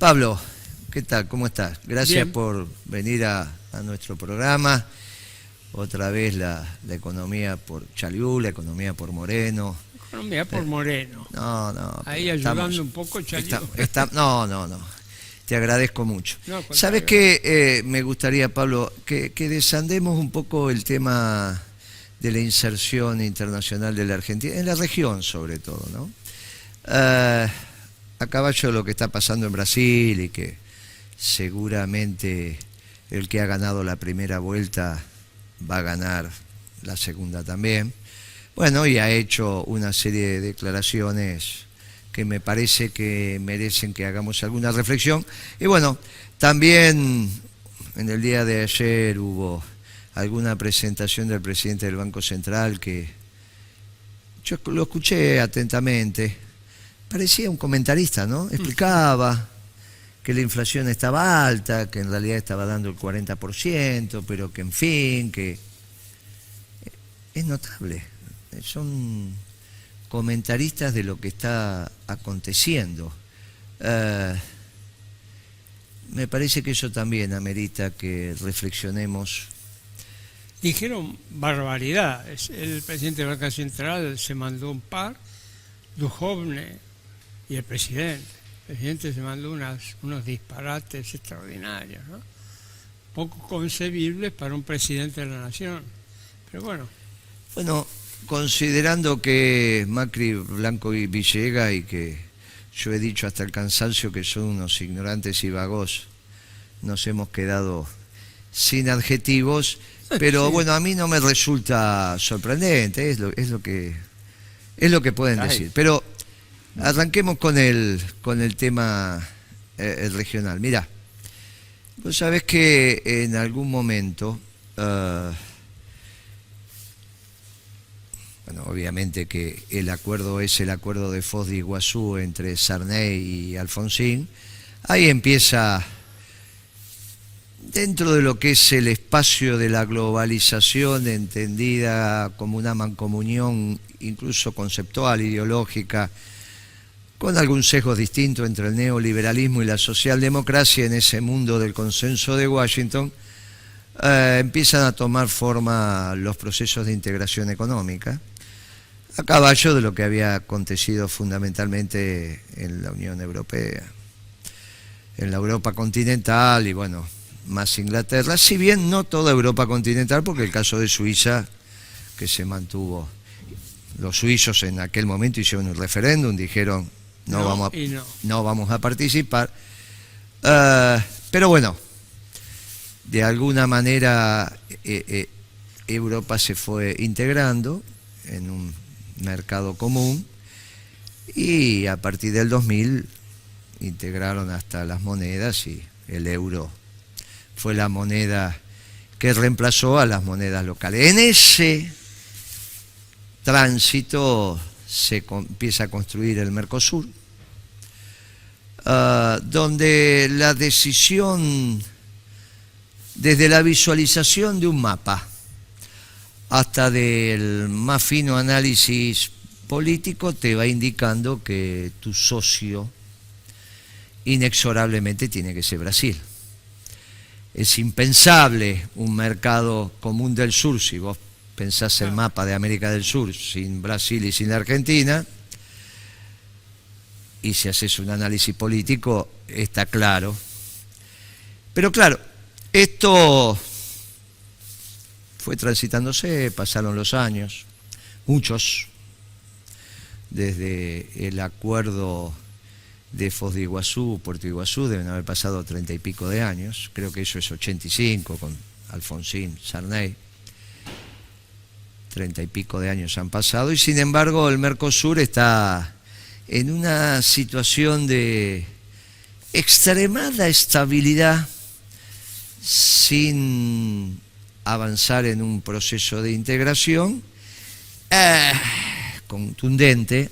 Pablo, ¿qué tal? ¿Cómo estás? Gracias Bien, por venir a nuestro programa. Otra vez la economía por Chaliú, la economía por Moreno. economía por Eh, Moreno. no, no, Ahí pero ayudando estamos... un poco Chaliú. No, no, no. Te agradezco mucho. No, al ¿Sabes contrario, gracias. qué? Me gustaría, Pablo, que desandemos un poco el tema de la inserción internacional de la Argentina, en la región sobre todo, ¿no? Eh, a caballo de lo que está pasando en Brasil y que seguramente el que ha ganado la primera vuelta va a ganar la segunda también. Bueno, y ha hecho una serie de declaraciones que me parece que merecen que hagamos alguna reflexión. Y bueno, también en el día de ayer hubo alguna presentación del presidente del Banco Central que yo lo escuché atentamente. Parecía un comentarista, ¿no? Explicaba que la inflación estaba alta, que en realidad estaba dando el 40%, pero que en fin, que es notable. Son comentaristas de lo que está aconteciendo. Eh, Me parece que eso también amerita que reflexionemos. Dijeron barbaridades. El presidente del Banco Central se mandó un par, Duhovne y el presidente. El presidente se mandó unos disparates extraordinarios, ¿no? Poco concebibles para un presidente de la nación. Pero bueno, Bueno, considerando que Macri, Blanco y Villegas, y que yo he dicho hasta el cansancio que son unos ignorantes y vagos, nos hemos quedado sin adjetivos, pero sí, bueno, a mí no me resulta sorprendente, es lo que pueden ay, decir. Pero arranquemos con el tema el regional. Mirá, vos sabés que en algún momento, bueno, obviamente que el acuerdo es el acuerdo de Foz de Iguazú entre Sarney y Alfonsín, ahí empieza, dentro de lo que es el espacio de la globalización entendida como una mancomunión incluso conceptual, ideológica, con algún sesgo distinto entre el neoliberalismo y la socialdemocracia en ese mundo del consenso de Washington, empiezan a tomar forma los procesos de integración económica, a caballo de lo que había acontecido fundamentalmente en la Unión Europea, en la Europa continental y bueno, más Inglaterra, si bien no toda Europa continental, porque el caso de Suiza, que se mantuvo, los suizos en aquel momento hicieron un referéndum, dijeron no y no. no vamos a participar, pero bueno, de alguna manera Europa se fue integrando en un mercado común y a partir del 2000 integraron hasta las monedas y el euro fue la moneda que reemplazó a las monedas locales. En ese tránsito se empieza a construir el Mercosur, donde la decisión, desde la visualización de un mapa hasta del más fino análisis político, te va indicando que tu socio inexorablemente tiene que ser Brasil. Es impensable un mercado común del sur, si vos pensás el mapa de América del Sur, sin Brasil y sin Argentina, y si haces un análisis político, está claro. Pero claro, esto fue transitándose, pasaron los años, muchos, desde el acuerdo de Foz de Iguazú, Puerto Iguazú, deben haber pasado 30 y pico de años, creo que eso es 85 con Alfonsín, Sarney, 30 y pico de años han pasado, y sin embargo el Mercosur está en una situación de extremada estabilidad, sin avanzar en un proceso de integración contundente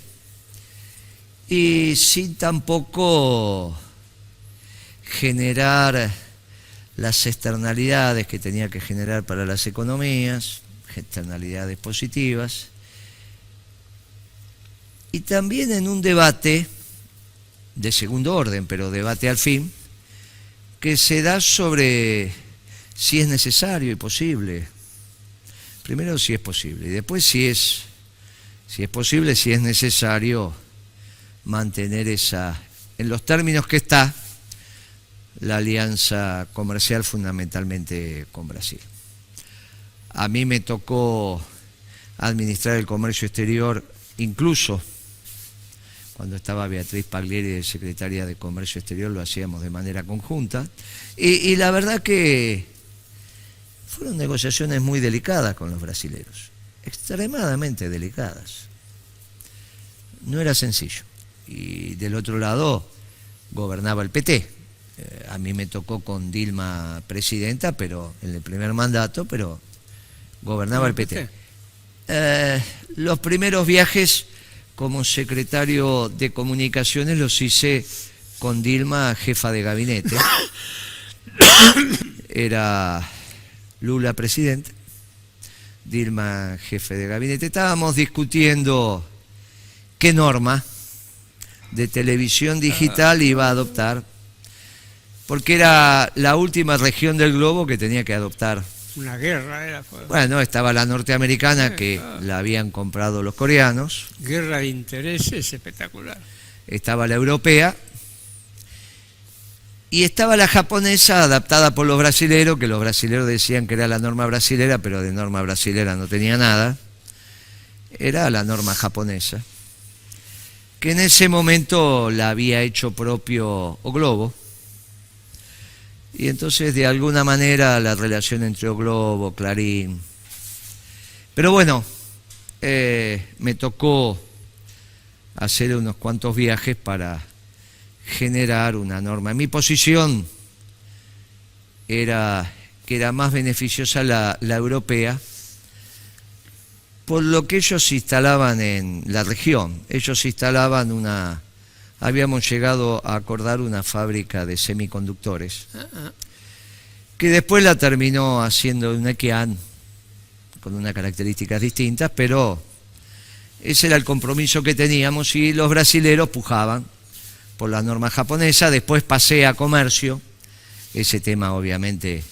y sin tampoco generar las externalidades que tenía que generar para las economías, externalidades positivas, y también en un debate de segundo orden, pero debate al fin, que se da sobre si es necesario y posible. Primero si es posible, y después si es posible, si es necesario mantener en los términos que está, la alianza comercial fundamentalmente con Brasil. A mí me tocó administrar el comercio exterior, incluso cuando estaba Beatriz Paglieri de secretaria de Comercio Exterior, lo hacíamos de manera conjunta, y la verdad que fueron negociaciones muy delicadas con los brasileros, extremadamente delicadas. No era sencillo. Y del otro lado gobernaba el PT. A mí me tocó con Dilma presidenta, pero en el primer mandato, pero gobernaba el PT. Los primeros viajes como secretario de Comunicaciones los hice con Dilma, jefa de gabinete. Era Lula presidente, Dilma jefe de gabinete. Estábamos discutiendo qué norma de televisión digital iba a adoptar, porque era la última región del globo que tenía que adoptar. Una guerra era. Bueno, estaba la norteamericana, que la habían comprado los coreanos. Guerra de intereses espectacular. Estaba la europea. Y estaba la japonesa, adaptada por los brasileros, que los brasileros decían que era la norma brasilera, pero de norma brasilera no tenía nada. Era la norma japonesa, que en ese momento la había hecho propio O Globo. Y entonces, de alguna manera, la relación entre O Globo, Clarín. Pero bueno, me tocó hacer unos cuantos viajes para generar una norma. Mi posición era que era más beneficiosa la europea, por lo que ellos instalaban en la región. Ellos instalaban habíamos llegado a acordar una fábrica de semiconductores, que después la terminó haciendo una Kian, con unas características distintas, pero ese era el compromiso que teníamos, y los brasileros pujaban por la norma japonesa. Después pasé a comercio, ese tema obviamente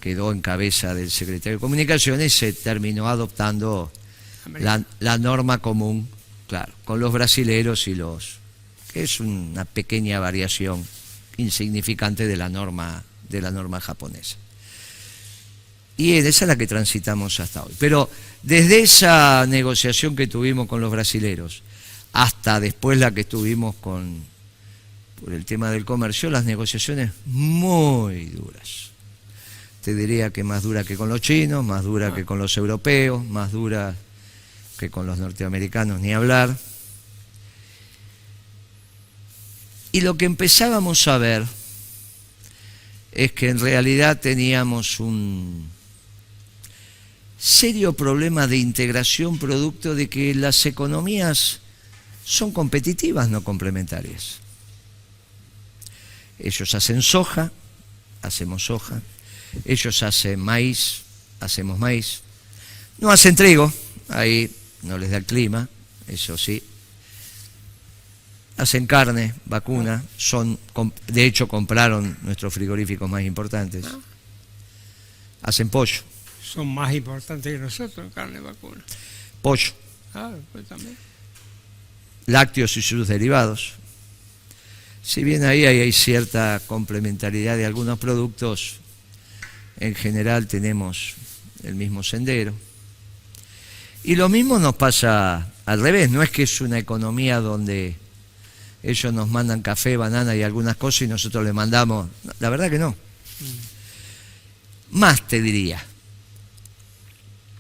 quedó en cabeza del secretario de Comunicaciones, y se terminó adoptando la norma común, claro, con los brasileros que es una pequeña variación insignificante de la norma japonesa. Y esa es la que transitamos hasta hoy. Pero desde esa negociación que tuvimos con los brasileros hasta después la que tuvimos por el tema del comercio, las negociaciones muy duras. Te diría que más dura que con los chinos, más dura que con los europeos, más dura que con los norteamericanos, ni hablar. Y lo que empezábamos a ver es que en realidad teníamos un serio problema de integración, producto de que las economías son competitivas, no complementarias. Ellos hacen soja, hacemos soja. Ellos hacen maíz, hacemos maíz. No hacen trigo, ahí no les da el clima, eso sí. Hacen carne, vacuna, de hecho compraron nuestros frigoríficos más importantes. Hacen pollo. Son más importantes que nosotros en carne vacuna. Pollo. Pues también. Lácteos y sus derivados. Si bien ahí hay cierta complementariedad de algunos productos, en general tenemos el mismo sendero. Y lo mismo nos pasa al revés, no es que es una economía donde ellos nos mandan café, banana y algunas cosas y nosotros les mandamos, la verdad que no. Más te diría,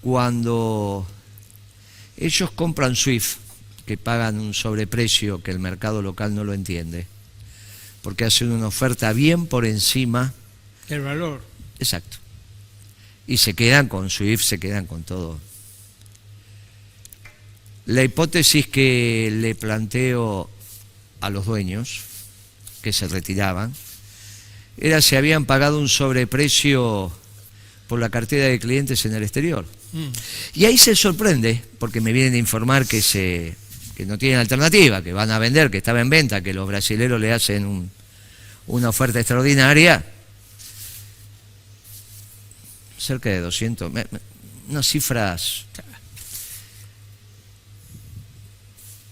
cuando ellos compran Swift, que pagan un sobreprecio que el mercado local no lo entiende, porque hacen una oferta bien por encima del valor. Exacto. Y se quedan con Swift, se quedan con todo. La hipótesis que le planteo a los dueños que se retiraban era si habían pagado un sobreprecio por la cartera de clientes en el exterior. Y ahí se sorprende, porque me vienen a informar que que no tienen alternativa, que van a vender, que estaba en venta, que los brasileros le hacen una oferta extraordinaria, cerca de 200, unas cifras.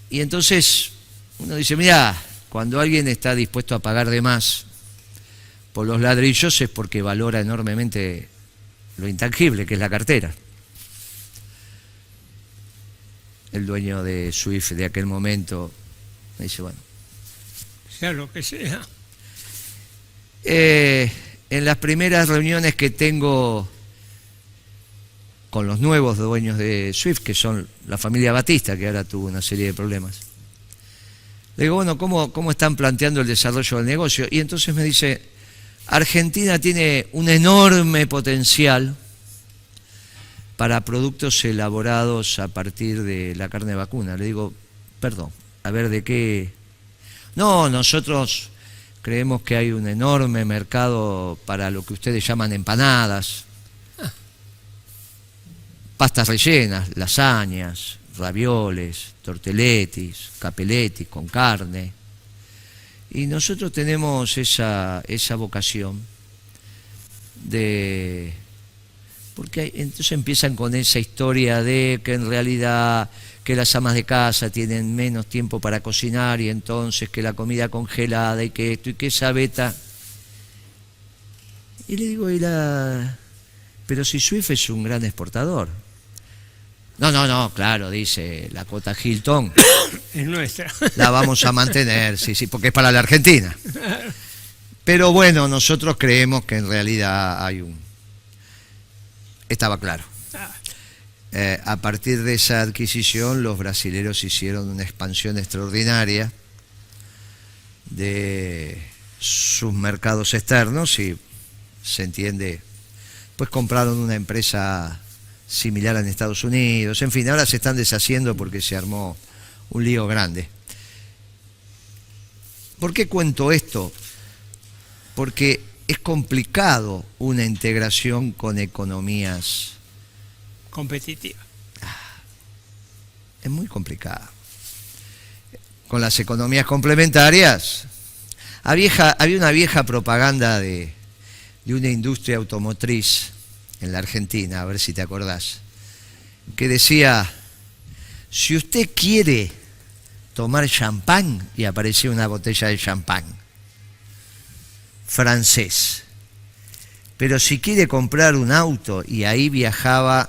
Y entonces uno dice, mira, cuando alguien está dispuesto a pagar de más por los ladrillos es porque valora enormemente lo intangible, que es la cartera. El dueño de Swift de aquel momento me dice, bueno, sea lo que sea. En las primeras reuniones que tengo con los nuevos dueños de Swift, que son la familia Batista, que ahora tuvo una serie de problemas, le digo, bueno, ¿cómo están planteando el desarrollo del negocio? Y entonces me dice, Argentina tiene un enorme potencial para productos elaborados a partir de la carne vacuna. Le digo, perdón, a ver, ¿de qué? No, nosotros creemos que hay un enorme mercado para lo que ustedes llaman empanadas, pastas rellenas, lasañas, ravioles, tortelletis, capelletis con carne. Y nosotros tenemos esa vocación de... Porque entonces empiezan con esa historia de que en realidad que las amas de casa tienen menos tiempo para cocinar y entonces que la comida congelada y que esto y que esa beta. Y le digo, pero si Swift es un gran exportador. No, claro, dice la cuota Hilton. Es nuestra. La vamos a mantener, sí, porque es para la Argentina. Pero bueno, nosotros creemos que en realidad hay Estaba claro. A partir de esa adquisición, los brasileros hicieron una expansión extraordinaria de sus mercados externos y se entiende, pues compraron una empresa similar en Estados Unidos, en fin, ahora se están deshaciendo porque se armó un lío grande. ¿Por qué cuento esto? Porque es complicado una integración con economías competitivas. Es muy complicado. Con las economías complementarias, había una vieja propaganda de una industria automotriz en la Argentina, a ver si te acordás, que decía, si usted quiere tomar champán, y aparecía una botella de champán francés, pero si quiere comprar un auto, y ahí viajaba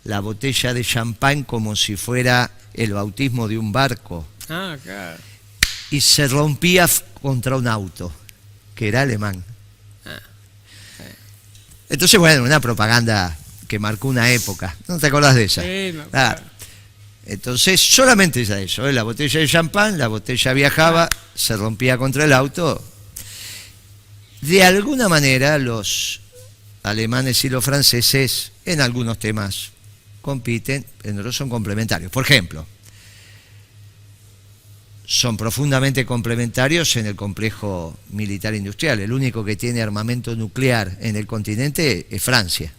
la botella de champán como si fuera el bautismo de un barco, Claro. y se rompía contra un auto que era alemán. Entonces, bueno, una propaganda que marcó una época. ¿No te acordás de esa? Sí, me acuerdo. Entonces, solamente ya eso, la botella de champán, la botella viajaba, se rompía contra el auto. De alguna manera, los alemanes y los franceses, en algunos temas, compiten, en otros son complementarios. Por ejemplo, son profundamente complementarios en el complejo militar industrial. El único que tiene armamento nuclear en el continente es Francia.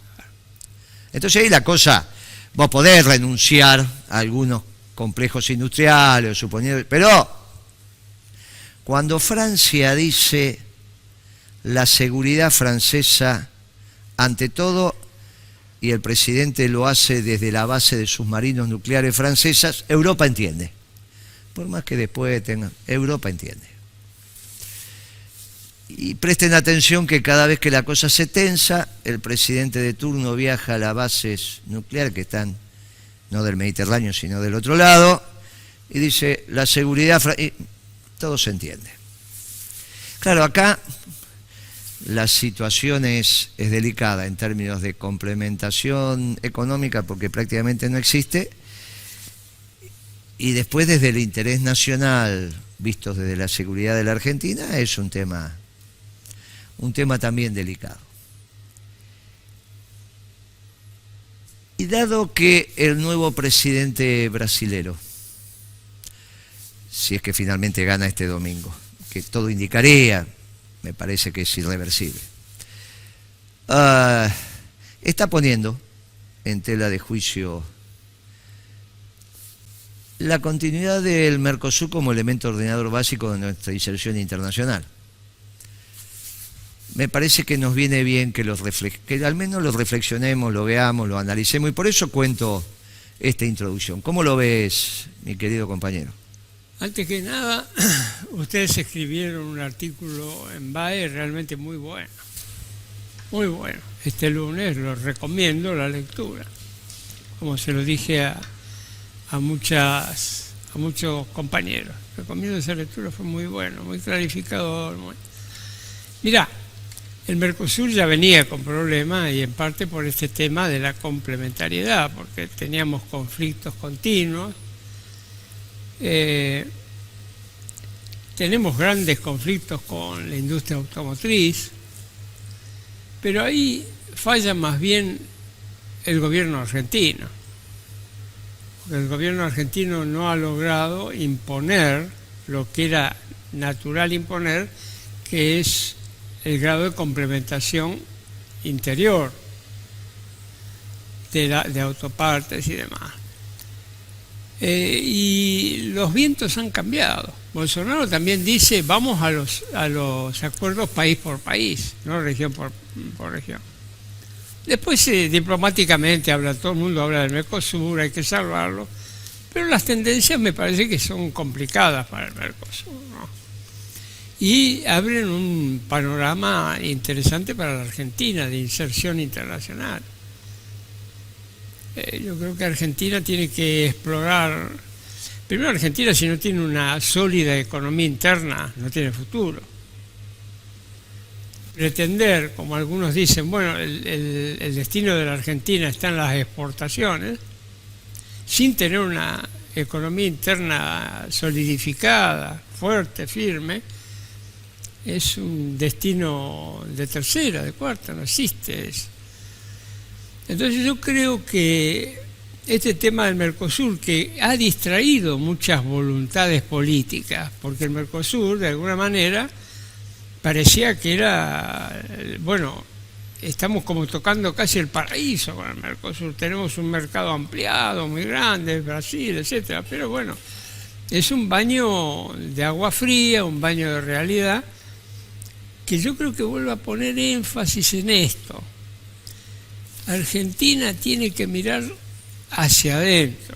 Entonces ahí la cosa, vos podés renunciar a algunos complejos industriales, suponiendo, pero cuando Francia dice la seguridad francesa ante todo, y el presidente lo hace desde la base de submarinos nucleares francesas, Europa entiende. Por más que después tengan, Europa entiende. Y presten atención que cada vez que la cosa se tensa, el presidente de turno viaja a las bases nucleares que están no del Mediterráneo sino del otro lado y dice la seguridad, y todo se entiende. Claro, acá la situación es delicada en términos de complementación económica porque prácticamente no existe. Y después desde el interés nacional, visto desde la seguridad de la Argentina, es un tema también delicado. Y dado que el nuevo presidente brasilero, si es que finalmente gana este domingo, que todo indicaría, me parece que es irreversible, está poniendo en tela de juicio la continuidad del Mercosur como elemento ordenador básico de nuestra inserción internacional. Me parece que nos viene bien que al menos lo reflexionemos, lo veamos, lo analicemos, y por eso cuento esta introducción. ¿Cómo lo ves, mi querido compañero? Antes que nada, ustedes escribieron un artículo en BAE realmente muy bueno. Muy bueno. Este lunes lo recomiendo la lectura. Como se lo dije a muchos compañeros. Recomiendo esa lectura, fue muy bueno, muy clarificador. Mirá, el Mercosur ya venía con problemas y en parte por este tema de la complementariedad, porque teníamos conflictos continuos. Tenemos grandes conflictos con la industria automotriz, pero ahí falla más bien el gobierno argentino. Porque el gobierno argentino no ha logrado imponer lo que era natural imponer, que es el grado de complementación interior de autopartes y demás. Y los vientos han cambiado. Bolsonaro también dice, vamos a los acuerdos país por país, no región por región. Después diplomáticamente todo el mundo habla del Mercosur, hay que salvarlo, pero las tendencias me parece que son complicadas para el Mercosur, ¿no? Y abren un panorama interesante para la Argentina de inserción internacional. Yo creo que Argentina tiene que explorar. Primero, Argentina, si no tiene una sólida economía interna, no tiene futuro. Pretender, como algunos dicen, bueno, el destino de la Argentina está en las exportaciones, sin tener una economía interna solidificada, fuerte, firme, es un destino de tercera, de cuarta, no existe eso. Entonces yo creo que este tema del Mercosur, que ha distraído muchas voluntades políticas, porque el Mercosur, de alguna manera, parecía que era, bueno, estamos como tocando casi el paraíso con el Mercosur, tenemos un mercado ampliado, muy grande, Brasil, etcétera, pero bueno, es un baño de agua fría, un baño de realidad, que yo creo que vuelve a poner énfasis en esto. Argentina tiene que mirar hacia adentro,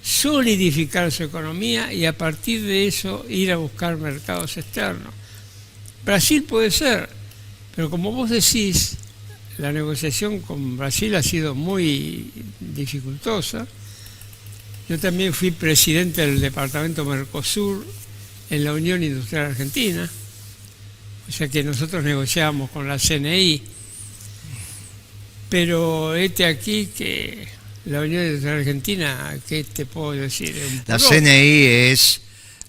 solidificar su economía y a partir de eso ir a buscar mercados externos. Brasil puede ser, pero como vos decís, la negociación con Brasil ha sido muy dificultosa. Yo también fui presidente del departamento Mercosur en la Unión Industrial Argentina, o sea que nosotros negociábamos con la CNI. Pero aquí que la Unión Industrial Argentina, ¿qué te puedo decir? La CNI es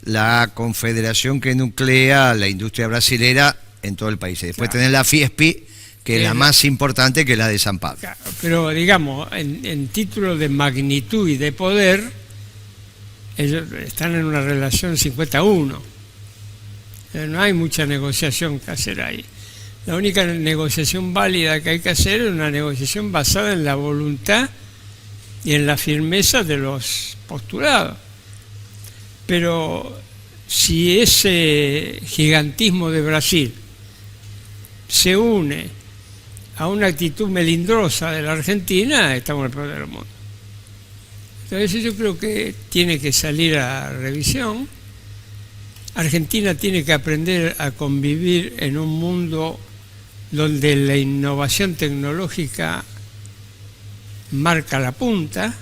la confederación que nuclea la industria brasilera en todo el país. Y después tenés la FIESPI, que es la más importante, que es la de San Pablo. Claro, pero digamos, en título de magnitud y de poder, ellos están en una relación 51. No hay mucha negociación que hacer ahí. La única negociación válida que hay que hacer es una negociación basada en la voluntad y en la firmeza de los postulados. Pero si ese gigantismo de Brasil se une a una actitud melindrosa de la Argentina, estamos en el peor del mundo. Entonces yo creo que tiene que salir a revisión. Argentina tiene que aprender a convivir en un mundo donde la innovación tecnológica marca la punta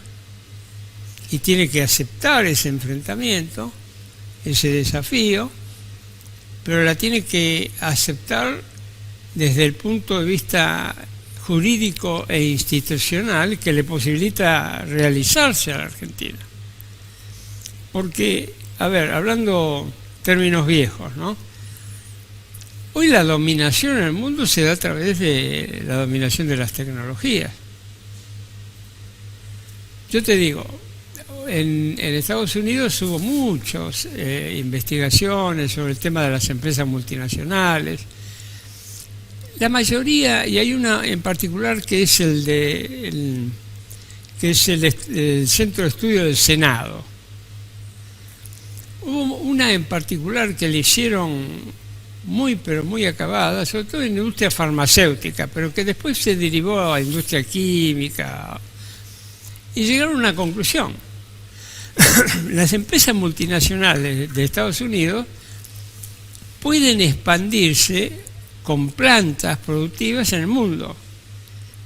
y tiene que aceptar ese enfrentamiento, ese desafío, pero la tiene que aceptar desde el punto de vista jurídico e institucional que le posibilita realizarse a la Argentina. Porque, a ver, hablando términos viejos, ¿no? Hoy la dominación en el mundo se da a través de la dominación de las tecnologías. Yo te digo, en Estados Unidos hubo muchas investigaciones sobre el tema de las empresas multinacionales. La mayoría, y hay una en particular que es que es el Centro de Estudio del Senado. Hubo una en particular que le hicieron pero muy acabada, sobre todo en la industria farmacéutica, pero que después se derivó a la industria química, y llegaron a una conclusión. Las empresas multinacionales de Estados Unidos pueden expandirse con plantas productivas en el mundo,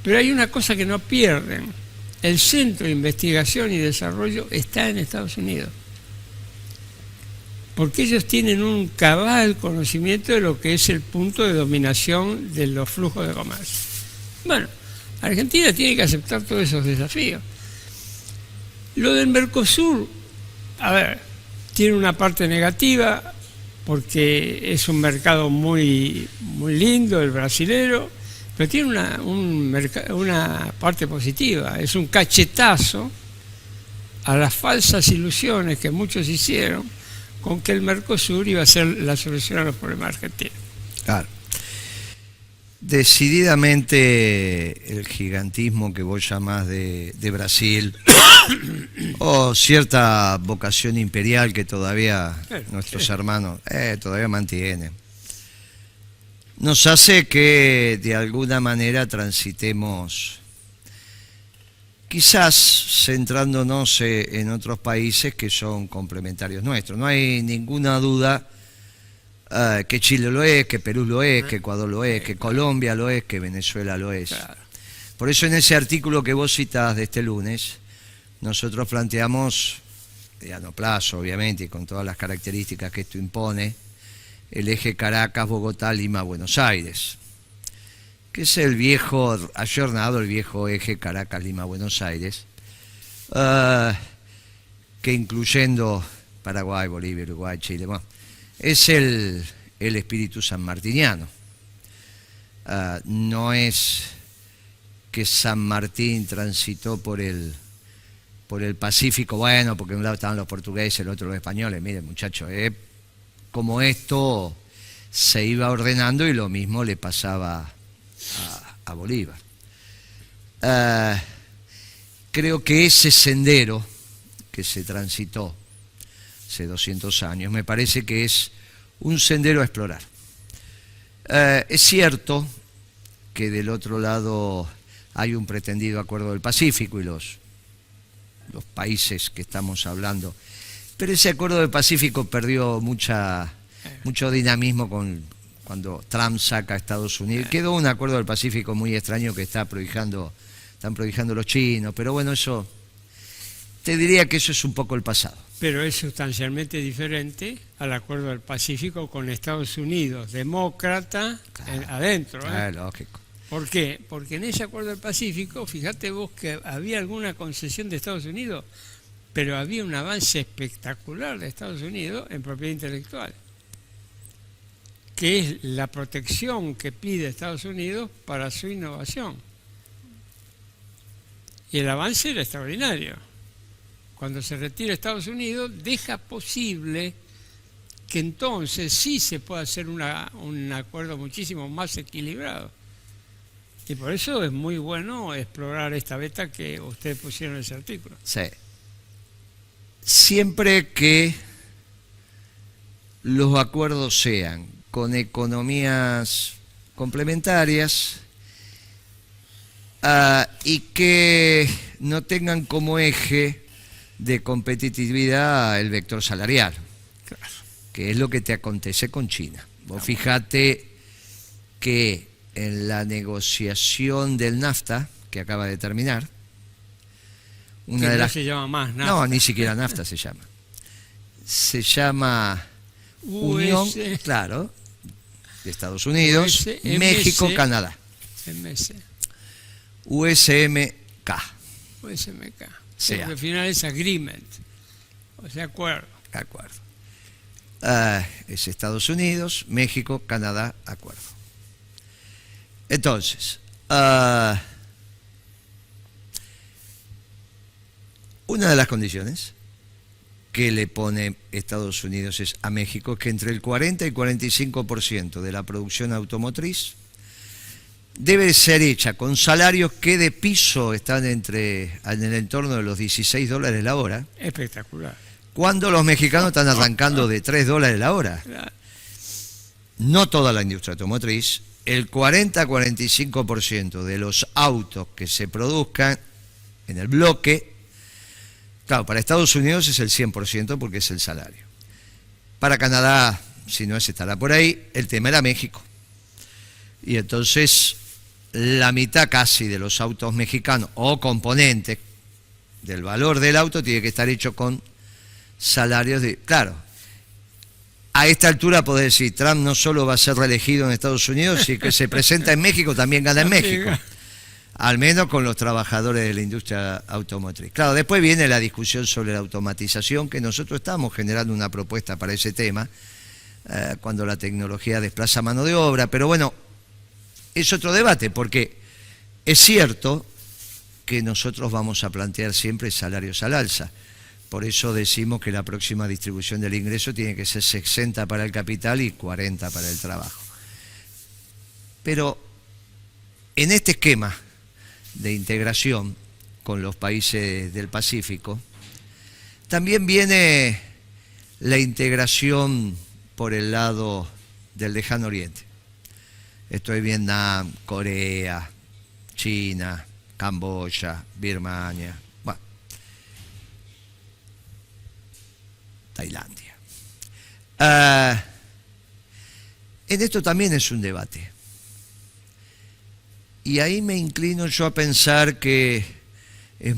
pero hay una cosa que no pierden: el Centro de Investigación y Desarrollo está en Estados Unidos, porque ellos tienen un cabal conocimiento de lo que es el punto de dominación de los flujos de comercio. Bueno, Argentina tiene que aceptar todos esos desafíos. Lo del Mercosur, a ver, tiene una parte negativa, porque es un mercado muy lindo, el brasilero, pero tiene una parte positiva. Es un cachetazo a las falsas ilusiones que muchos hicieron con que el Mercosur iba a ser la solución a los problemas argentinos. Claro. Decididamente el gigantismo que vos llamás de Brasil, o cierta vocación imperial que todavía nuestros hermanos todavía mantienen, nos hace que de alguna manera transitemos, quizás centrándonos en otros países que son complementarios nuestros. No hay ninguna duda que Chile lo es, que Perú lo es, que Ecuador lo es, que Colombia lo es, que Venezuela lo es. Claro. Por eso en ese artículo que vos citás de este lunes, nosotros planteamos, a mediano plazo obviamente, y con todas las características que esto impone, el eje Caracas, Bogotá, Lima, Buenos Aires, que es el viejo, ayornado, el viejo eje Caracas, Lima, Buenos Aires, que incluyendo Paraguay, Bolivia, Uruguay, Chile, bueno, es el espíritu sanmartiniano. No es que San Martín transitó por el Pacífico, bueno, porque de un lado estaban los portugueses, el otro los españoles. Miren, muchachos, como esto se iba ordenando, y lo mismo le pasaba a Bolívar. Creo que ese sendero que se transitó hace 200 años, me parece que es un sendero a explorar. Es cierto que del otro lado hay un pretendido acuerdo del Pacífico y los países que estamos hablando, pero ese acuerdo del Pacífico perdió mucho dinamismo cuando Trump saca a Estados Unidos. Quedó un acuerdo del Pacífico muy extraño que están prohijando los chinos, pero bueno, eso, te diría que eso es un poco el pasado. Pero es sustancialmente diferente al acuerdo del Pacífico con Estados Unidos, demócrata, adentro. Lógico. ¿Por qué? Porque en ese acuerdo del Pacífico, fíjate vos que había alguna concesión de Estados Unidos, pero había un avance espectacular de Estados Unidos en propiedad intelectual, que es la protección que pide Estados Unidos para su innovación. Y el avance era extraordinario. Cuando se retira Estados Unidos, deja posible que entonces sí se pueda hacer un acuerdo muchísimo más equilibrado. Y por eso es muy bueno explorar esta beta que ustedes pusieron en ese artículo. Sí. Siempre que los acuerdos sean con economías complementarias y que no tengan como eje de competitividad el vector salarial, Claro. que es lo que te acontece con China. Vos fijate que en la negociación del NAFTA, que acaba de terminar, una de no las... se llama más NAFTA. No, ni siquiera NAFTA se llama. Se llama Unión, claro, de Estados Unidos, México, Canadá. MS. USMK. USMK. Sí. Porque al final es agreement, o sea, acuerdo. Acuerdo. Es Estados Unidos, México, Canadá, acuerdo. Entonces, una de las condiciones que le pone Estados Unidos a México es que entre el 40 y 45% de la producción automotriz debe ser hecha con salarios que de piso están en el entorno de los $16 la hora, Espectacular. cuando los mexicanos están arrancando de $3 la hora. No toda la industria automotriz, el 40-45% de los autos que se produzcan en el bloque, claro, para Estados Unidos es el 100% porque es el salario. Para Canadá, si no es, estará por ahí. El tema era México. Y entonces la mitad casi de los autos mexicanos o componentes del valor del auto tiene que estar hecho con salarios de... Claro, a esta altura podés decir, Trump no solo va a ser reelegido en Estados Unidos, sino que se presenta en México, también gana en México. Al menos con los trabajadores de la industria automotriz. Claro, después viene la discusión sobre la automatización, que nosotros estamos generando una propuesta para ese tema, cuando la tecnología desplaza mano de obra, pero bueno, es otro debate, porque es cierto que nosotros vamos a plantear siempre salarios al alza. Por eso decimos que la próxima distribución del ingreso tiene que ser 60 para el capital y 40 para el trabajo. Pero en este esquema de integración con los países del Pacífico, también viene la integración por el lado del lejano oriente. Esto es Vietnam, Corea, China, Camboya, Birmania, bueno, Tailandia. En esto también es un debate. Y ahí me inclino yo a pensar que es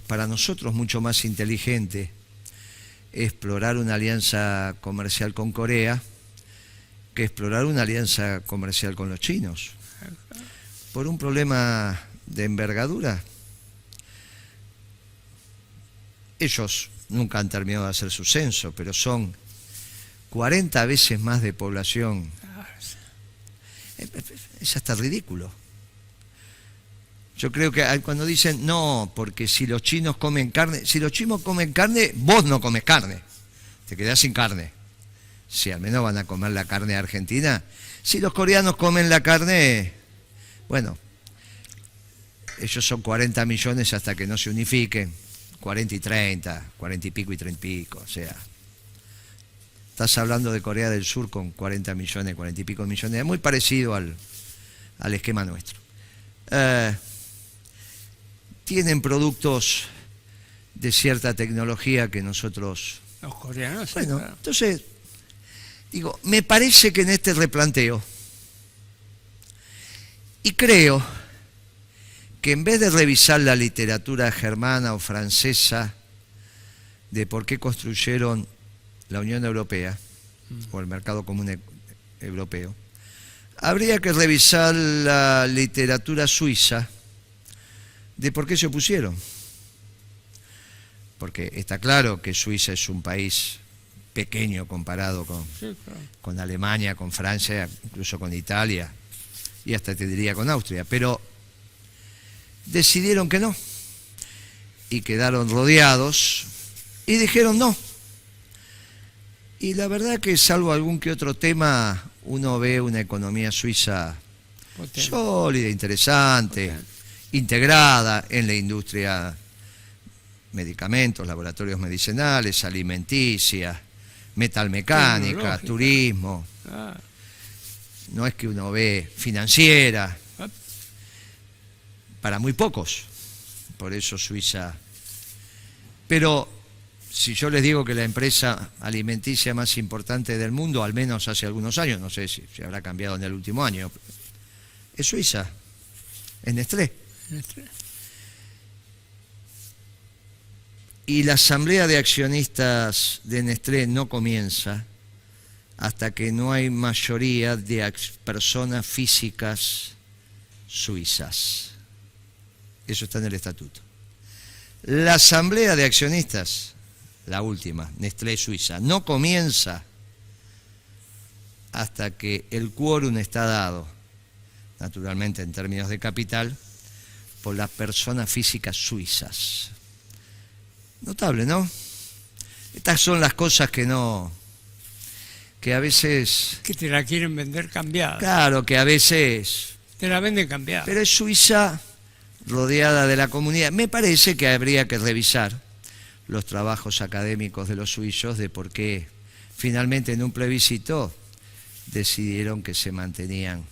para nosotros mucho más inteligente explorar una alianza comercial con Corea que explorar una alianza comercial con los chinos. Por un problema de envergadura. Ellos nunca han terminado de hacer su censo, pero son 40 veces más de población. Es hasta ridículo. Yo creo que cuando dicen, no, porque si los chinos comen carne, vos no comes carne, te quedás sin carne. Si al menos van a comer la carne argentina. Si los coreanos comen la carne, bueno, ellos son 40 millones hasta que no se unifiquen, 40 y 30, 40 y pico y 30 y pico, o sea, estás hablando de Corea del Sur con 40 millones, 40 y pico millones, es muy parecido al esquema nuestro. Tienen productos de cierta tecnología que nosotros... Los coreanos... Bueno, claro. Entonces, digo, me parece que en este replanteo, y creo que en vez de revisar la literatura germana o francesa de por qué construyeron la Unión Europea o el Mercado Común Europeo, habría que revisar la literatura suiza de por qué se opusieron. Porque está claro que Suiza es un país pequeño comparado con Alemania, con Francia, incluso con Italia, y hasta te diría con Austria, pero decidieron que no, y quedaron rodeados, y dijeron no. Y la verdad que salvo algún que otro tema, uno ve una economía suiza sólida, interesante, integrada en la industria, medicamentos, laboratorios medicinales, alimenticia, metalmecánica, turismo. No es que uno ve financiera, para muy pocos, por eso Suiza. Pero si yo les digo que la empresa alimenticia más importante del mundo, al menos hace algunos años, no sé si habrá cambiado en el último año, es Suiza, es Nestlé. Y la asamblea de accionistas de Nestlé no comienza hasta que no hay mayoría de personas físicas suizas. Eso está en el estatuto. La asamblea de accionistas, la última, Nestlé Suiza, no comienza hasta que el quórum está dado, naturalmente en términos de capital, por las personas físicas suizas. Notable, ¿no? Estas son las cosas que a veces... Que te la quieren vender cambiada. Claro, que a veces Te la venden cambiada. Pero es Suiza rodeada de la comunidad. Me parece que habría que revisar los trabajos académicos de los suizos de por qué finalmente en un plebiscito decidieron que se mantenían.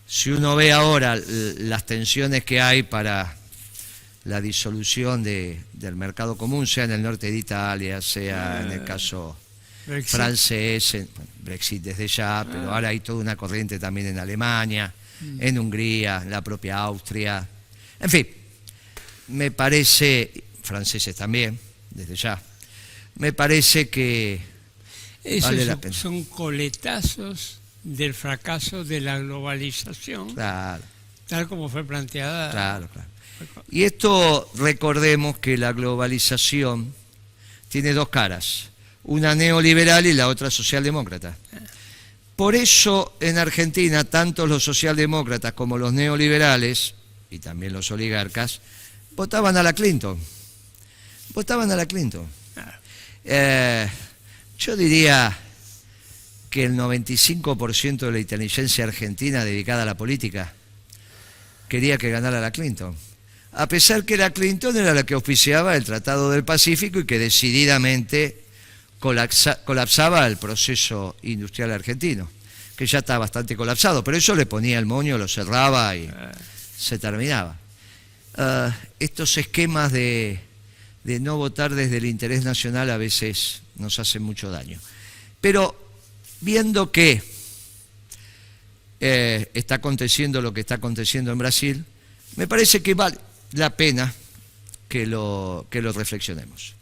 Si uno ve ahora las tensiones que hay para la disolución del mercado común, sea en el norte de Italia, sea en el caso Brexit. francés, Brexit desde ya, pero ahora hay toda una corriente también en Alemania, en Hungría, en la propia Austria. En fin, me parece, franceses también, desde ya, me parece que vale la pena. Son coletazos del fracaso de la globalización, Claro, tal como fue planteada. claro, claro. Y esto, recordemos que la globalización tiene dos caras, una neoliberal y la otra socialdemócrata. Por eso en Argentina, tanto los socialdemócratas como los neoliberales, y también los oligarcas, votaban a la Clinton. Votaban a la Clinton. Yo diría que el 95% de la inteligencia argentina dedicada a la política quería que ganara la Clinton. A pesar que la Clinton era la que auspiciaba el Tratado del Pacífico y que decididamente colapsaba el proceso industrial argentino, que ya está bastante colapsado, pero eso le ponía el moño, lo cerraba y se terminaba. Estos esquemas de no votar desde el interés nacional a veces nos hacen mucho daño. Pero viendo que está aconteciendo lo que está aconteciendo en Brasil, me parece que vale la pena que lo reflexionemos.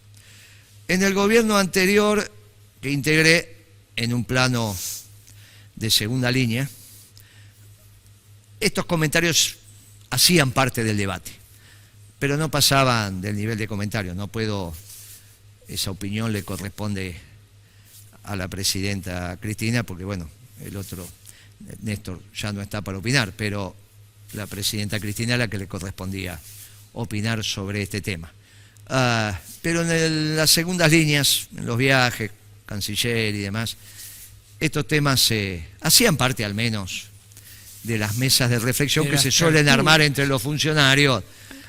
En el gobierno anterior que integré en un plano de segunda línea, estos comentarios hacían parte del debate, pero no pasaban del nivel de comentario. No puedo, esa opinión le corresponde a la presidenta Cristina, porque bueno, el otro, Néstor, ya no está para opinar, pero la presidenta Cristina es la que le correspondía opinar sobre este tema. Pero en las segundas líneas, en los viajes, canciller y demás, estos temas hacían parte al menos de las mesas de reflexión que se suelen armar entre los funcionarios,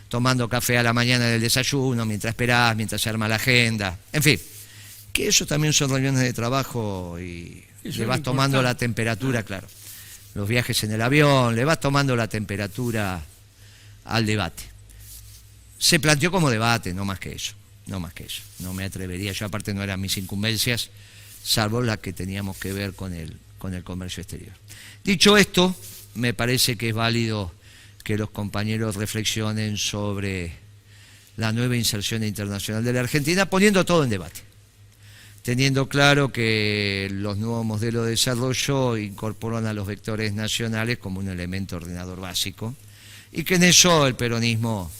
tomando café a la mañana del desayuno, mientras esperás, mientras se arma la agenda, en fin, que eso también son reuniones de trabajo y le vas tomando la temperatura, claro, los viajes en el avión, le vas tomando la temperatura al debate. Se planteó como debate, no más que eso, no más que eso. No me atrevería, yo aparte no eran mis incumbencias, salvo las que teníamos que ver con el comercio exterior. Dicho esto, me parece que es válido que los compañeros reflexionen sobre la nueva inserción internacional de la Argentina, poniendo todo en debate, teniendo claro que los nuevos modelos de desarrollo incorporan a los vectores nacionales como un elemento ordenador básico y que en eso el peronismo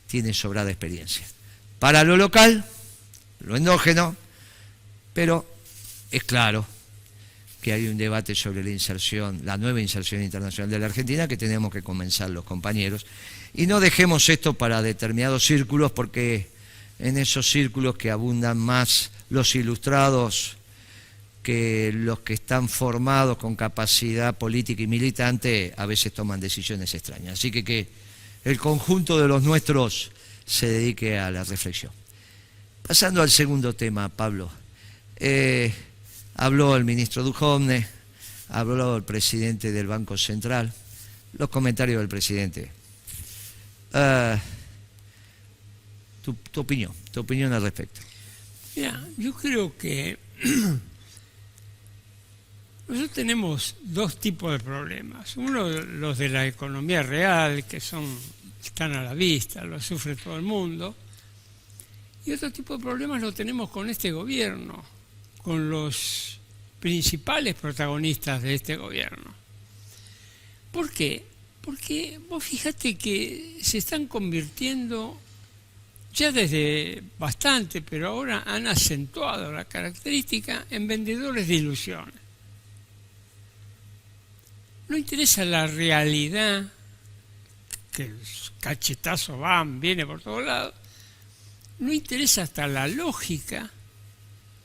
tiene sobrada experiencia. Para lo local, lo endógeno, pero es claro que hay un debate sobre la inserción, la nueva inserción internacional de la Argentina que tenemos que comenzar los compañeros. Y no dejemos esto para determinados círculos, porque en esos círculos que abundan más los ilustrados que los que están formados con capacidad política y militante, a veces toman decisiones extrañas. Así que el conjunto de los nuestros se dedique a la reflexión. Pasando al segundo tema, Pablo. Habló el ministro Duhovne, habló el presidente del Banco Central, los comentarios del presidente. Tu opinión al respecto. Mira, yo creo que nosotros tenemos dos tipos de problemas. Uno, los de la economía real, que están a la vista, lo sufre todo el mundo. Y otro tipo de problemas lo tenemos con este gobierno, con los principales protagonistas de este gobierno. ¿Por qué? Porque vos fíjate que se están convirtiendo, ya desde bastante, pero ahora han acentuado la característica, en vendedores de ilusiones. No interesa la realidad, que los cachetazos viene por todos lados. No interesa hasta la lógica,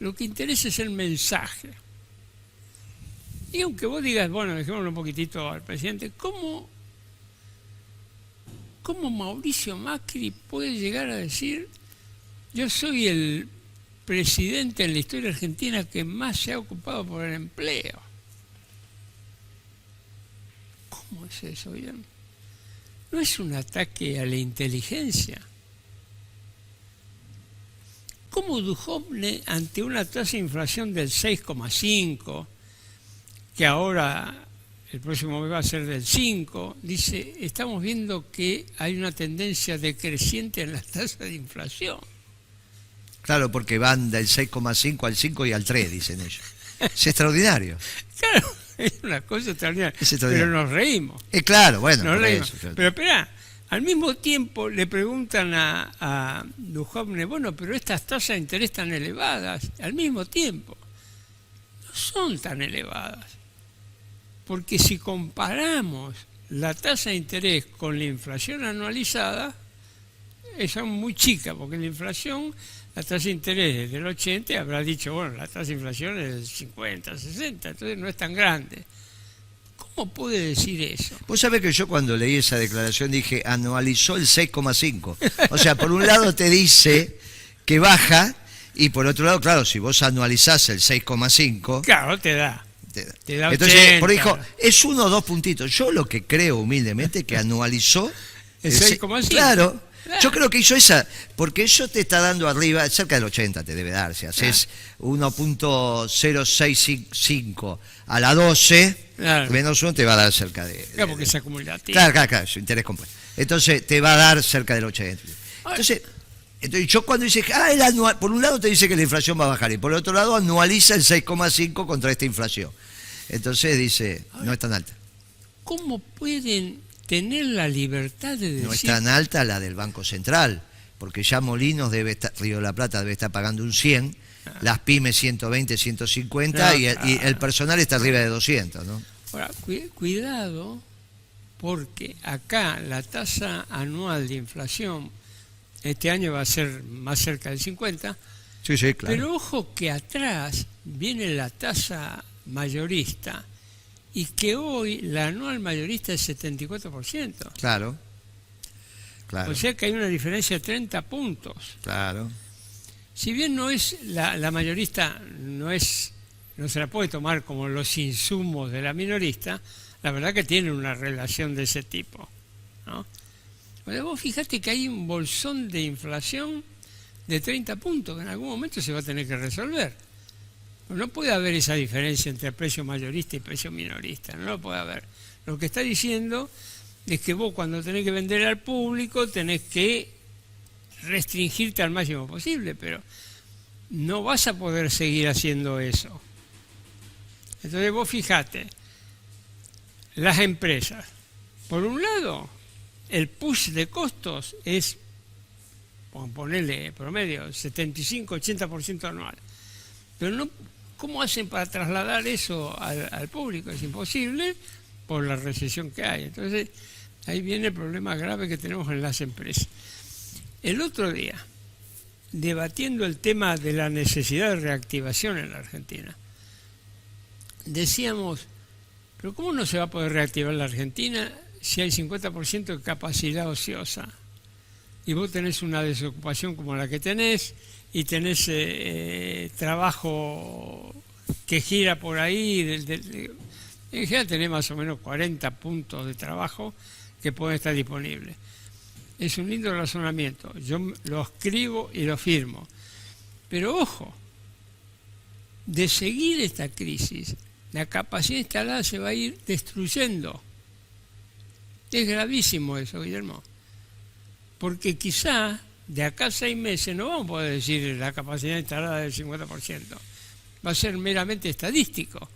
lo que interesa es el mensaje. Y aunque vos digas, bueno, dejémoslo un poquitito al presidente, ¿cómo ¿cómo Mauricio Macri puede llegar a decir: yo soy el presidente en la historia argentina que más se ha ocupado por el empleo? ¿Cómo es eso, Guillermo? ¿No es un ataque a la inteligencia? ¿Cómo Duhovne, ante una tasa de inflación del 6,5, que ahora el próximo mes va a ser del 5, dice: estamos viendo que hay una tendencia decreciente en la tasa de inflación? Claro, porque van del 6,5 al 5 y al 3, dicen ellos. Es extraordinario. Claro, es una cosa extraordinaria. Es extraordinario. Pero nos reímos. Claro, bueno. Nos por reímos. eso, claro. Pero espera, al mismo tiempo le preguntan a Duhovne: bueno, pero estas tasas de interés tan elevadas, al mismo tiempo, no son tan elevadas. Porque si comparamos la tasa de interés con la inflación anualizada, son muy chicas, porque la inflación, la tasa de interés es del 80, habrá dicho: bueno, la tasa de inflación es del 50, 60, entonces no es tan grande. ¿Cómo puede decir eso? Vos sabés que yo cuando leí esa declaración dije: anualizó el 6,5. O sea, por un lado te dice que baja, y por otro lado, claro, si vos anualizás el 6,5... Claro, te da. Te da Entonces, 80. por hijo, es 1 o 2 puntitos. Yo lo que creo humildemente que anualizó El 6,5. Claro, yo creo que hizo esa, porque eso te está dando arriba, cerca del 80 te debe dar. Si haces 1.065 a la 12, Claro. menos 1 te va a dar cerca de... Claro, porque es acumulativo. Claro, su interés compuesto. Entonces te va a dar cerca del 80. Entonces yo cuando dice, el anual, por un lado te dice que la inflación va a bajar y por otro lado anualiza el 6,5 contra esta inflación. Entonces dice, no es tan alta. ¿Cómo pueden tener la libertad de decir? No es tan alta la del Banco Central, porque ya Molinos debe estar, Río de la Plata debe estar pagando un 100, las pymes 120, 150 y el personal está arriba de 200, ¿no? Ahora, cuidado, porque acá la tasa anual de inflación este año va a ser más cerca del 50, Sí, claro. pero ojo que atrás viene la tasa mayorista y que hoy la anual mayorista es 74%. Claro. O sea que hay una diferencia de 30 puntos. Claro. Si bien no es la mayorista, no se la puede tomar como los insumos de la minorista, la verdad que tiene una relación de ese tipo, ¿no? Pero vos fijate que hay un bolsón de inflación de 30 puntos que en algún momento se va a tener que resolver. No puede haber esa diferencia entre precio mayorista y precio minorista, no lo puede haber. Lo que está diciendo es que vos, cuando tenés que vender al público, tenés que restringirte al máximo posible, pero no vas a poder seguir haciendo eso. Entonces vos fijate, las empresas, por un lado, el push de costos es, ponerle promedio, 75-80% anual. Pero no, ¿cómo hacen para trasladar eso al público? Es imposible por la recesión que hay. Entonces, ahí viene el problema grave que tenemos en las empresas. El otro día, debatiendo el tema de la necesidad de reactivación en la Argentina, decíamos, pero ¿cómo no se va a poder reactivar la Argentina si hay 50% de capacidad ociosa? Y vos tenés una desocupación como la que tenés, y tenés trabajo que gira por ahí. En general tenés más o menos 40 puntos de trabajo que pueden estar disponibles. Es un lindo razonamiento, yo lo escribo y lo firmo. Pero ojo, de seguir esta crisis, la capacidad instalada se va a ir destruyendo. Es gravísimo eso, Guillermo. Porque quizá de acá a 6 meses no vamos a poder decir la capacidad instalada del 50%. Va a ser meramente estadístico.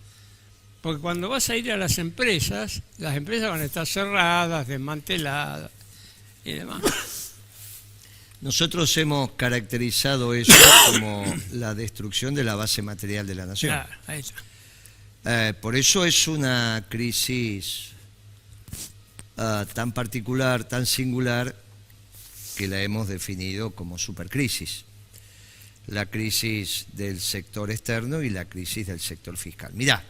Porque cuando vas a ir a las empresas van a estar cerradas, desmanteladas y demás. Nosotros hemos caracterizado eso como la destrucción de la base material de la nación. Claro, ahí está. Por eso es una crisis tan particular, tan singular, que la hemos definido como supercrisis. La crisis del sector externo y la crisis del sector fiscal. Mirá,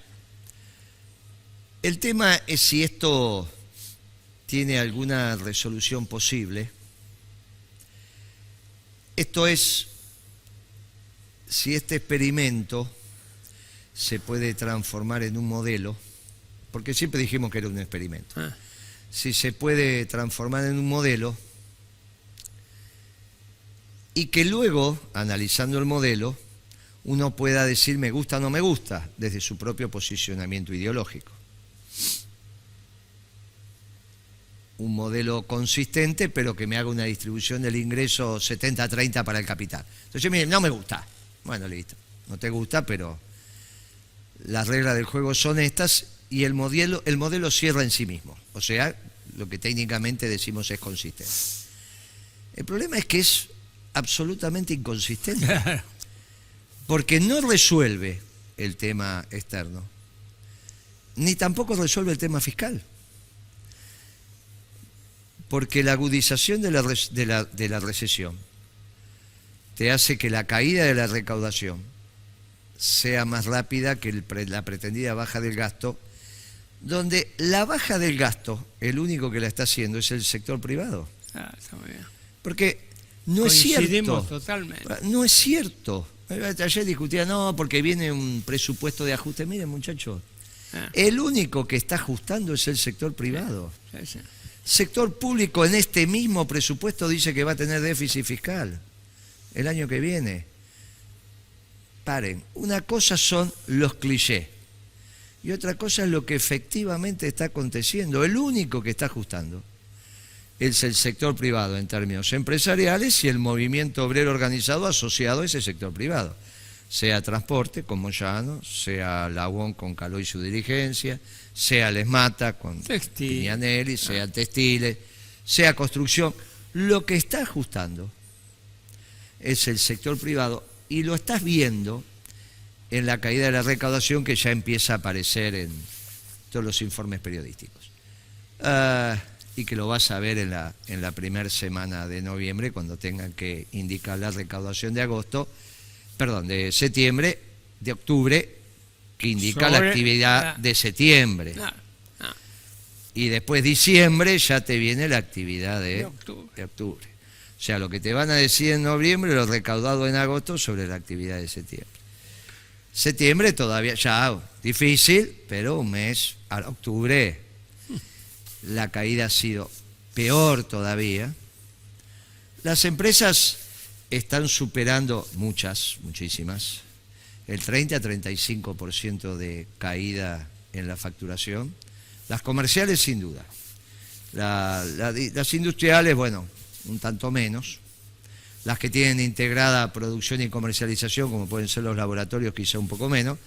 el tema es si esto tiene alguna resolución posible. Esto es, si este experimento se puede transformar en un modelo, porque siempre dijimos que era un experimento. Si se puede transformar en un modelo y que luego, analizando el modelo, uno pueda decir me gusta o no me gusta desde su propio posicionamiento ideológico. Un modelo consistente, pero que me haga una distribución del ingreso 70-30 para el capital. Entonces, mire, no me gusta. Bueno, listo. No te gusta, pero las reglas del juego son estas y el modelo cierra en sí mismo. O sea, lo que técnicamente decimos es consistente. El problema es que es absolutamente inconsistente. Claro. Porque no resuelve el tema externo, ni tampoco resuelve el tema fiscal. Porque la agudización de la recesión te hace que la caída de la recaudación sea más rápida que la pretendida baja del gasto, donde la baja del gasto, el único que la está haciendo es el sector privado. Ah, está muy bien. Porque no es cierto. Coincidimos totalmente. No es cierto. Ayer discutía, no, porque viene un presupuesto de ajuste. Miren, muchachos, el único que está ajustando es el sector privado. Sí. Sector público en este mismo presupuesto dice que va a tener déficit fiscal el año que viene. Paren, una cosa son los clichés y otra cosa es lo que efectivamente está aconteciendo. El único que está ajustando es el sector privado en términos empresariales y el movimiento obrero organizado asociado a ese sector privado, sea transporte con Moyano, sea la UON con Caló y su dirigencia, sea Lesmata con Piñanelli, sea textiles, sea construcción. Lo que está ajustando es el sector privado y lo estás viendo en la caída de la recaudación que ya empieza a aparecer en todos los informes periodísticos. Y que lo vas a ver en la primera semana de noviembre, cuando tengan que indicar la recaudación de de septiembre, de octubre, que indica la actividad de septiembre. Y después diciembre ya te viene la actividad de octubre. O sea, lo que te van a decir en noviembre, lo recaudado en agosto sobre la actividad de septiembre. Septiembre todavía, ya difícil, pero un mes, a octubre la caída ha sido peor todavía. Las empresas están superando muchísimas, el 30-35% de caída en la facturación. Las comerciales sin duda. Las industriales, bueno, un tanto menos. Las que tienen integrada producción y comercialización, como pueden ser los laboratorios, quizá un poco menos,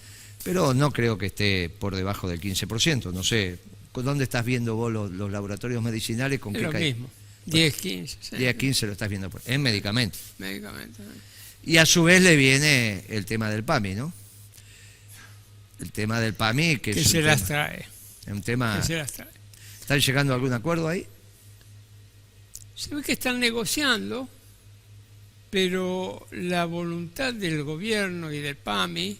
pero no creo que esté por debajo del 15%. No sé, ¿dónde estás viendo vos los laboratorios medicinales? ¿Con qué caída? Lo mismo, 10-15. Sí. 10-15 lo estás viendo en medicamentos. Medicamentos. Y a su vez le viene el tema del PAMI, ¿no? El tema del PAMI que se las trae. Es un tema. Que se las trae. ¿Están llegando a algún acuerdo ahí? Se ve que están negociando, pero la voluntad del gobierno y del PAMI,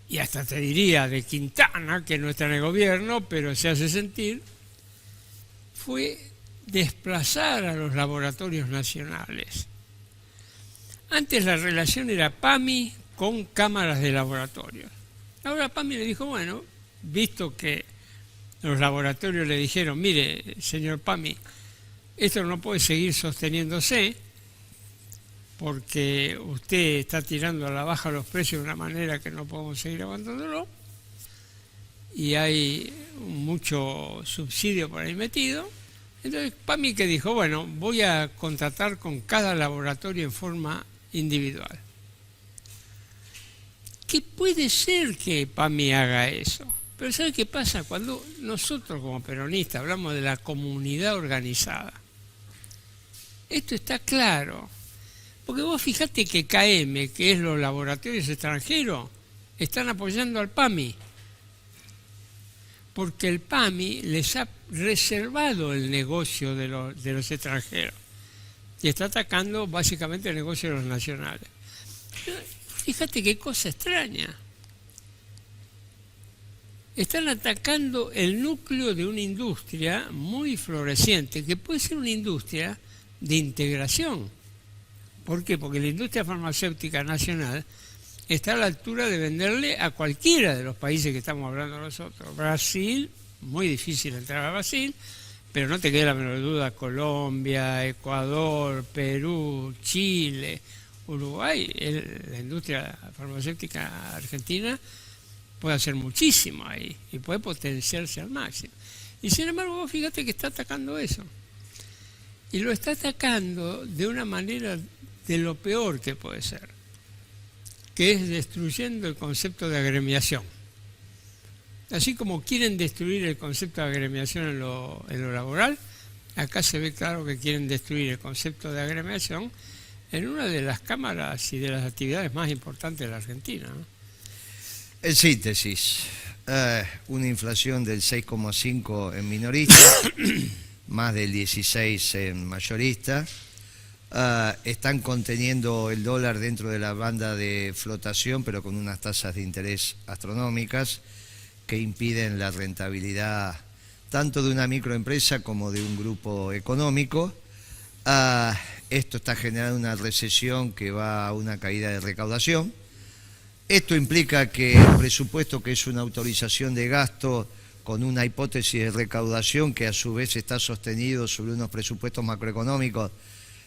y hasta te diría de Quintana, que no está en el gobierno, pero se hace sentir, fue desplazar a los laboratorios nacionales. Antes la relación era PAMI con cámaras de laboratorios. Ahora PAMI le dijo, bueno, visto que los laboratorios le dijeron, mire, señor PAMI, esto no puede seguir sosteniéndose porque usted está tirando a la baja los precios de una manera que no podemos seguir aguantándolo y hay mucho subsidio por ahí metido. Entonces PAMI que dijo, bueno, voy a contratar con cada laboratorio en forma individual. Que puede ser que PAMI haga eso, pero ¿sabe qué pasa? Cuando nosotros como peronistas hablamos de la comunidad organizada, esto está claro, porque vos fijate que KM, que es los laboratorios extranjeros, están apoyando al PAMI, porque el PAMI les ha reservado el negocio de los extranjeros y está atacando básicamente el negocio de los nacionales. Pero fíjate qué cosa extraña. están atacando el núcleo de una industria muy floreciente, que puede ser una industria de integración. ¿Por qué? Porque la industria farmacéutica nacional está a la altura de venderle a cualquiera de los países que estamos hablando nosotros. Brasil, muy difícil entrar a Brasil, pero no te quede la menor duda, Colombia, Ecuador, Perú, Chile, Uruguay, la industria farmacéutica argentina puede hacer muchísimo ahí y puede potenciarse al máximo. Y sin embargo, vos fíjate que está atacando eso. Y lo está atacando de una manera de lo peor que puede ser, que es destruyendo el concepto de agremiación. Así como quieren destruir el concepto de agremiación en lo laboral, acá se ve claro que quieren destruir el concepto de agremiación en una de las cámaras y de las actividades más importantes de la Argentina, ¿no? En síntesis, una inflación del 6,5 en minorista, más del 16 en mayorista. Están conteniendo el dólar dentro de la banda de flotación, pero con unas tasas de interés astronómicas que impiden la rentabilidad tanto de una microempresa como de un grupo económico. Esto está generando una recesión que va a una caída de recaudación. Esto implica que el presupuesto, que es una autorización de gasto con una hipótesis de recaudación que a su vez está sostenido sobre unos presupuestos macroeconómicos,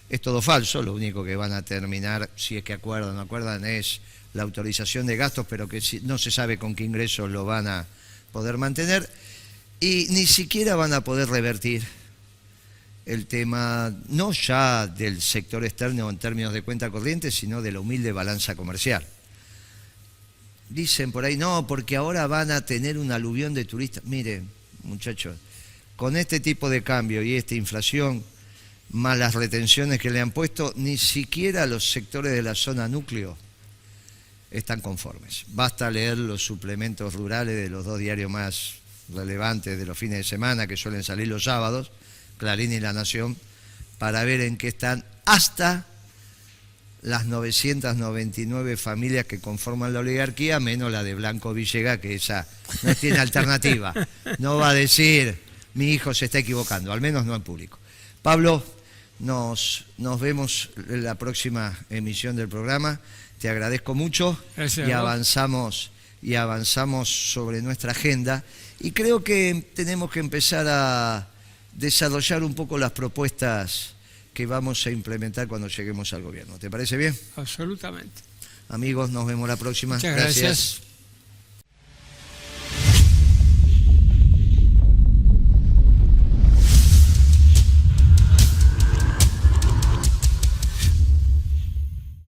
es todo falso. Lo único que van a terminar, si es que acuerdan o no acuerdan, es la autorización de gastos, pero que no se sabe con qué ingresos lo van a poder mantener, y ni siquiera van a poder revertir el tema, no ya del sector externo en términos de cuenta corriente, sino de la humilde balanza comercial. Dicen por ahí, no, porque ahora van a tener un aluvión de turistas. Miren, muchachos, con este tipo de cambio y esta inflación, más las retenciones que le han puesto, ni siquiera los sectores de la zona núcleo están conformes. Basta leer los suplementos rurales de los dos diarios más relevantes de los fines de semana, que suelen salir los sábados, Clarín y La Nación, para ver en qué están hasta las 999 familias que conforman la oligarquía, menos la de Blanco Villegas, que esa no tiene alternativa. No va a decir, mi hijo se está equivocando, al menos no en público. Pablo, nos vemos en la próxima emisión del programa. Te agradezco mucho. Gracias, y avanzamos sobre nuestra agenda. Y creo que tenemos que empezar a desarrollar un poco las propuestas que vamos a implementar cuando lleguemos al gobierno. ¿Te parece bien? Absolutamente. Amigos, nos vemos la próxima. Muchas gracias.